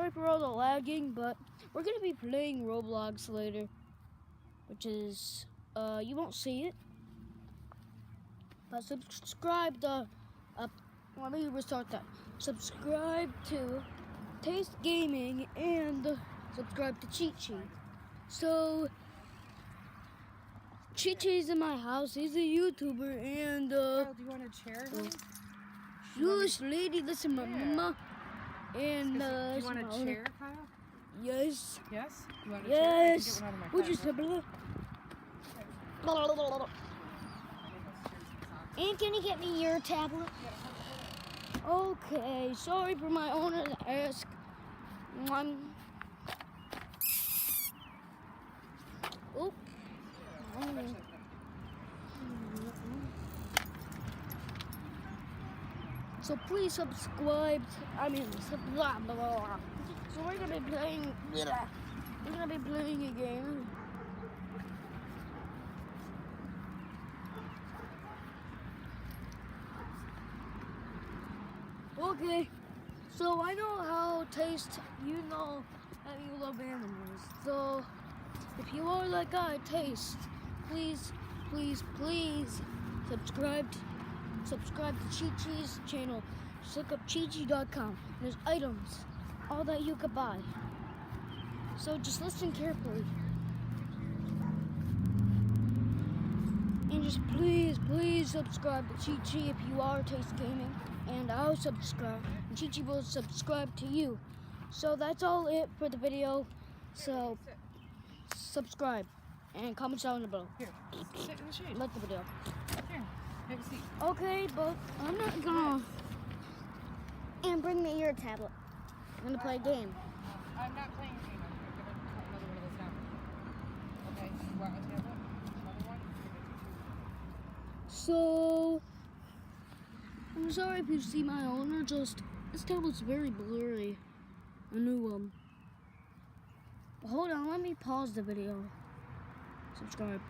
sorry for all the lagging, but we're gonna be playing Roblox later, which is you won't see it, but subscribe to let me restart that. Subscribe to Taste Gaming and subscribe to Cheat Sheet. So Cheat Sheet's in my house. He's a YouTuber and Kyle, do you want a chair? Jewish lady. Listen, my mama. And do you want a chair, Kyle? Yes. Yes. You want a Yes. chair? I can get one out of my Would you car. And can you get me your tablet? Okay, sorry for my owner to ask. Oh. So please subscribe. Blah, blah, blah. So we're gonna be playing. We're gonna be playing a game. Okay, so I know how Taste, you know that you love animals. So if you are like I, Taste, please subscribe to Cheat Chee's channel. Just look up cheatchi.com. There's items, all that you could buy. So just listen carefully. And just please subscribe to Cheat Chi if you are Taste Gaming. And I'll subscribe. And Cheat Chi will subscribe to you. So that's all it for the video. So subscribe and comment down below. Here, sit in the shade. Like the video. Here, have a seat. Okay, but I'm not gonna. And bring me your tablet. I'm gonna play a game. I'm not playing a game. I'm gonna cut another one of those down. Okay, you want a tablet? Another one? So I'm sorry if you see my owner. Just this tablet's very blurry. A new one. Hold on, let me pause the video. Subscribe.